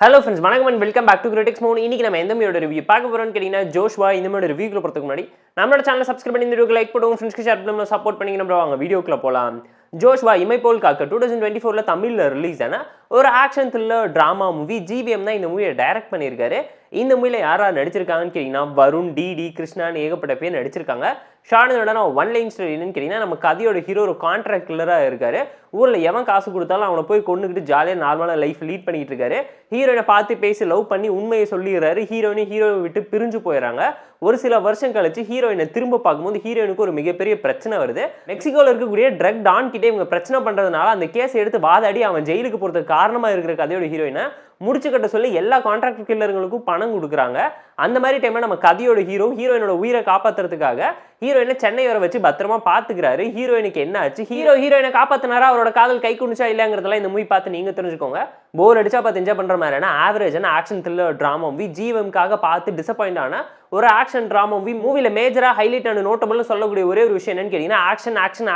Hello friends, வணக்கம் and welcome back to Critics Mode. இன்னைக்கு நம்ம எந்த மூவியோட ரிவ்யூ பார்க்க போறோம்னு கேட்டீங்கன்னா ஜோஷ்வா. இந்த மூவியோட ரிவ்யூக்குள்ள போறதுக்கு முன்னாடி நம்மளோட சேனலை சப்ஸ்கிரைப் பண்ணி இந்த வீடியோக்கு லைக் பண்ணுங்க, ஃப்ரெண்ட்ஸ்க்கு ஷேர் பண்ணி சப்போர்ட் பண்ணீங்க. நம்ம வாங்க வீடியோக்குள்ள போலாம். ஜோஷ்வா இமை போல் காக்க 2024ல தமிழ்ல ரிலீஸ் ஆன ஒரு action thriller drama movie. GVM தான் இந்த மூவியை டைரக்ட் பண்ணியிருக்காரு. இந்த மூவியில் யார் யார் நடிச்சிருக்காங்கன்னு கேட்டிங்கன்னா வருண், டிடி, கிருஷ்ணான்னு ஏகப்பட்ட பேர் நடிச்சிருக்காங்க. ஷார்ட்னோட ஒன் லைன் ஸ்டோரி என்னன்னு கேட்டிங்கன்னா, நம்ம கதையோட ஹீரோ ஒரு கான்ட்ராக்ட் கில்லராக இருக்காரு. ஊரில் எவன் காசு கொடுத்தாலும் அவனை போய் கொண்டுக்கிட்டு ஜாலியாக நார்மலாக லைஃப் லீட் பண்ணிக்கிட்டு இருக்காரு. ஹீரோயினை பார்த்து பேசி லவ் பண்ணி உண்மையை சொல்லிடுறாரு. ஹீரோயினை விட்டு பிரிஞ்சு போயிடறாங்க. ஒரு சில வருஷம் கழிச்சு ஹீரோயினை திரும்ப பார்க்கும்போது ஹீரோயினுக்கு ஒரு மிகப்பெரிய பிரச்சனை வருது. மெக்சிகோவில் இருக்கக்கூடிய ட்ரக் டான் கிட்டே இவங்க பிரச்சனை பண்ணுறதுனால அந்த கேஸை எடுத்து வாதாடி அவன் ஜெயிலுக்கு போகிறதுக்கு காரணமாக இருக்கிற கதையோட ஹீரோயினை முடிச்சு கட்ட சொல்லி எல்லா கான்ட்ராக்ட் கில்லர்களுக்கும் பணம் கொடுக்குறாங்க. அந்த மாதிரி டைம்ல நம்ம கதையோட ஹீரோயினோட உயிரை காப்பாற்றுறதுக்காக ஹீரோயினை சென்னை வர வச்சு பத்திரமா பாத்துக்கிறாரு. ஹீரோயினுக்கு என்ன ஆச்சு, ஹீரோயினை காப்பாத்தினாரா, அவரோட காதல் கை குடிச்சா இல்லங்கிறதெல்லாம் இந்த மூவி பார்த்து நீங்க தெரிஞ்சுக்கோங்க. போர் அடிச்சா பார்த்து என்ஜாய் பண்ற மாதிரியான ஆவரேஜான ஆக்ஷன் த்ரில்லர் டிராமா மூவி. ஜிவிஎம்காக பார்த்து டிசப்பாயிண்ட் ஆன ஒரு ஆக்ஷன் டிராமா மூவி. மூவில மேஜரா ஹைலைட் அண்ட் நோட்டபிள் சொல்லக்கூடிய ஒரே ஒரு விஷயம் என்னன்னு கேட்டீங்கன்னா,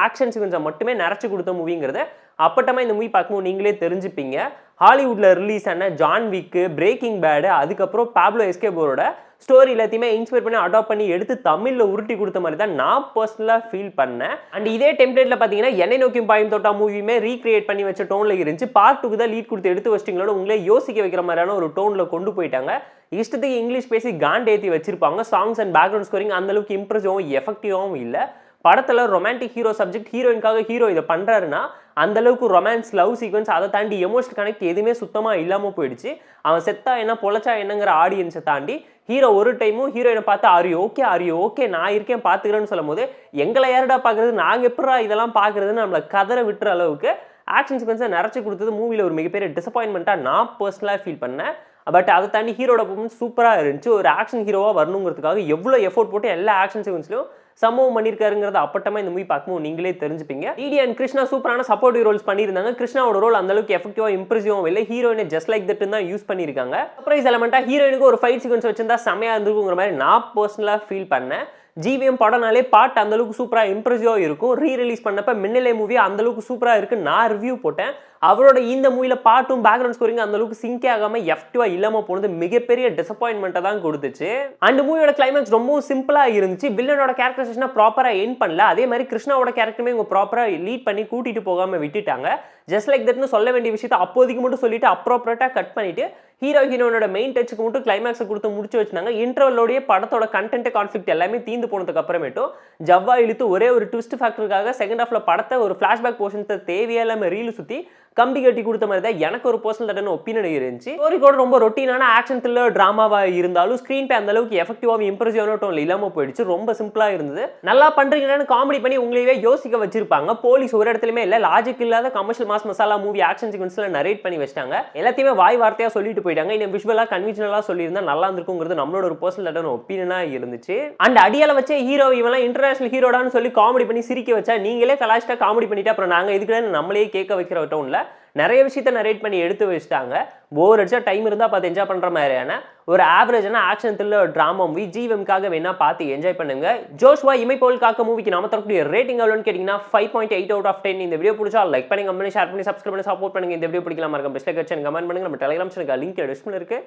ஆக்ஷன் சீக்வன்ஸை மட்டுமே நிறைச்சு கொடுத்த மூவிங்கிறது அப்பட்டமா இந்த மூவி பார்க்கும்போது நீங்களே தெரிஞ்சுப்பீங்க. ஹாலிவுட்ல ரிலீஸ் ஆன ஜான் விக், பிரேக்கிங் பேட், அதுக்கப்புறம் பாப்லோ எஸ்கோபாரோட ஸ்டோரி எல்லாத்தையுமே இன்ஸ்பயர் பண்ணி அடாப்ட் பண்ணி எடுத்து தமிழ்ல உருட்டி கொடுத்த மாதிரி தான் நான் பர்சனலா ஃபீல் பண்ணேன். அண்ட் இதே டெம்ப்ளேட்ல பாத்தீங்கன்னா என்னை நோக்கியும் பாயும் தொட்டா மூவியுமே ரீக்ரியேட் பண்ணி வச்ச டோன்ல இருந்துச்சு. பார்ட் 2 தான் லீட் கொடுத்து எடுத்து வச்சிட்டீங்களோட உங்களே யோசிக்க வைக்கிற மாதிரியான ஒரு டோன்ல கொண்டு போயிட்டாங்க. இஷ்டத்துக்கு இங்கிலீஷ் பேசி காண்ட் ஏற்றி வச்சிருப்பாங்க. சாங்ஸ் அண்ட் பேக்ரவுண்ட் ஸ்கோரிங் அந்த அளவுக்கு இம்ப்ரெசிவாகவும் எஃபெக்டிவாகவும் இல்லை. படத்துல ரொமான்டிக் ஹீரோ சப்ஜெக்ட், ஹீரோயின்காக ஹீரோ இதை பண்றாருன்னா அந்த அளவுக்கு ரொமான்ஸ், லவ் சீக்வன்ஸ், அதை தாண்டி எமோஷனல் கனெக்ட் எதுவுமே சுத்தமா இல்லாம போயிடுச்சு. அவன் செத்தா என்ன பொழைச்சா என்னங்கிற ஆடியன்ஸை தாண்டி ஹீரோ ஒரு டைமும் ஹீரோயினை பார்த்து ஆரியோ ஓகே நான் இருக்கேன் பாத்துக்கிறேன்னு சொல்லும் போது எங்களை யாருடா பாக்குறது, நாங்க எப்படா இதெல்லாம் பாக்குறதுன்னு நம்மளை கதற விட்டுற அளவுக்கு ஆக்ஷன் சீக்வன்ஸை நிறைச்சு கொடுத்தது மூவில ஒரு மிகப்பெரிய டிசப்பாயின்மெண்ட்டா நான் பர்சனலா ஃபீல் பண்ணேன். பட் அதை தாண்டி ஹீரோட பர்ஃபார்மன்ஸ் சூப்பராக இருந்துச்சு. ஒரு ஆக்ஷன் ஹீரோவாக வரணுங்கிறதுக்காக எவ்வளோ எஃபோர்ட் போட்டு எல்லா ஆக்ஷன் சீக்வன்ஸ்லையும் சம்பவம் பண்ணியிருக்காருங்கிறத அப்பட்டமா இந்த மூவி பார்க்கும்போது நீங்களே தெரிஞ்சுப்பீங்க. டிடி அண்ட் கிருஷ்ணா சூப்பரான சப்போர்ட்டிவ் ரோல்ஸ் பண்ணியிருந்தாங்க. கிருஷ்ணாவோட ரோல் அந்த அளவுக்கு எஃபெக்டிவாக இம்ப்ரெசிவாகவும் இல்லை. ஹீரோயினை ஜஸ்ட் லைக் தட் தான் யூஸ் பண்ணியிருக்காங்க. சர்ப்ரைஸ் எலமெண்ட்டாக ஹீரோயினுக்கு ஒரு ஃபைட் சீக்வன்ஸ் வச்சிருந்தா செமையாக இருந்திருக்குங்கிற மாதிரி நான் பர்சனலாக ஃபீல் பண்ணேன். ஜிவிஎம் படம்னாலே பாட்டு அந்த அளவுக்கு சூப்பராக இம்ப்ரெசிவாக இருக்கும். ரீரிலீஸ் பண்ணப்ப மின்னலை மூவி அந்த அளவுக்கு சூப்பராக இருக்கு நான் ரிவ்யூ போட்டேன். அவரோட இந்த மூவில பாட்டும் பேக்ரவுண்ட் ஸ்கோரிங் அந்த அளவுக்கு சிங்க் ஆகாம எஃபெக்டிவா இல்லாம போனது மிகப்பெரிய டிசப்பாயின்மெண்ட்டை தான் கொடுத்துச்சு. அண்ட் மூவியோட கிளைமேக்ஸ் ரொம்பவும் சிம்பிளா இருந்துச்சு. வில்லனோட கேரக்டரைசேஷனை ப்ராப்பரா எண்ட் பண்ணல. அதே மாதிரி கிருஷ்ணாவோட கேரக்டருமே இவங்க ப்ராப்பரா லீட் பண்ணி கூட்டிட்டு போகாம விட்டுட்டாங்க. ஜஸ்ட் லைக் தட்னு சொல்ல வேண்டிய விஷயத்தை அப்போதைக்கு மட்டும் சொல்லிட்டு அப்ரோப்ரியேட்டா கட் பண்ணிட்டு ஹீரோயினோட மெயின் டச்சுக்கு மட்டும் கிளைமேக்ஸை கொடுத்து முடிச்சு வச்சிருந்தாங்க. இன்டர்வலோடைய படத்தோட கண்டென்ட் கான்ஃபிளிக்ட் எல்லாமே தீந்து போனதுக்கு அப்புறமேட்டும் ஜவ்வா இழுத்து ஒரே ஒரு ட்விஸ்ட் ஃபேக்டருக்காக செகண்ட் ஹாஃப்ல படத்தை ஒரு ஃபிளாஷ்பேக் போர்ஷன்ஸை தேவையில்லாம ரீல் சுத்தி கம்பி கட்டி கொடுத்த மாதிரி தான் எனக்கு ஒரு பர்சனல் தட்டான ஒப்பீனியன் இருந்துச்சு. ஸ்டோரி கூட ரொம்ப ரொட்டீனான ஆக்ஷன் த்ரில்லர் டிராமாவா இருந்தாலும் ஸ்கிரீன் பே அந்த அளவுக்கு எஃபெக்டிவாகவும் இம்ப்ரெசிவான டோன்ல இல்லாம போயிடுச்சு. ரொம்ப சிம்பிளா இருந்தது. நல்லா பண்றீங்கன்னு காமெடி பண்ணி உங்களையே யோசிக்க வச்சிருப்பாங்க. போலீஸ் ஒரு இடத்துலயுமே இல்ல, லாஜிக் இல்லாத commercial mass masala movie action சீக்வன்ஸ்ல நரேட் பண்ணி வச்சிட்டாங்க. எல்லாத்தையுமே வாய் வார்த்தையா சொல்லிட்டு போயிட்டாங்க. இன்னும் விஷுவலா கன்வென்ஷனலா சொல்லியிருந்தா நல்லா இருந்திருக்குங்கிறது நம்மளோட ஒரு பர்சனல் தட்டான ஒப்பீனியனா இருந்துச்சு. அண்ட் அடியால வச்சே ஹீரோ இவெல்லாம் இன்டர்நேஷனல் ஹீரோடான்னு சொல்லி காமெடி பண்ணி சிரிக்க வச்சா நீங்களே கலாச்சிட்டா காமெடி பண்ணிட்டு அப்புறம் நாங்க இதுக்கு நம்மளே கேட்க வைக்கிற டோன்ல நிறைய விஷயத்த நரேட் பண்ணி எடுத்து வச்சுட்டாங்க. போர் அடிச்சா டைம் இருந்தா பார்த்து என்ஜாய் பண்ற மாதிரியான ஒரு ஆவரேஜான ஆக்ஷன் த்ரில்லர் டிராமா மூவி. ஜிவிஎம்காக வேணா பார்த்து என்ஜாய் பண்ணுங்க. ஜோஷ்வா இமை போல் காக்க மூவிக்கு நாம தரக்கூடிய ரேட்டிங் எவ்வளோன்னு கேட்டீங்கன்னா 5.8 out of 10. இந்த வீடியோ பிடிச்சா லைக் பண்ணி, கமெண்ட் பண்ணி, ஷேர் பண்ணி, சப்ஸ்கிரைப் பண்ணி சப்போர்ட் பண்ணுங்க. இந்த வீடியோ பிடிக்கலாம் மறக்காம பெஸ்ட் லைக் அண்ட் கமெண்ட் பண்ணுங்க. நம்ம டெலிகிராம் சேனலுக்கு லிங்க் டிஸ்கிரிப்ஷன்ல இருக்கு.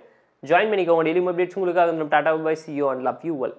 ஜாயின் பண்ணிக்கோங்க. டெய்லி அப்டேட்ஸ் உங்களுக்காக. Tata bye, see you and love you all.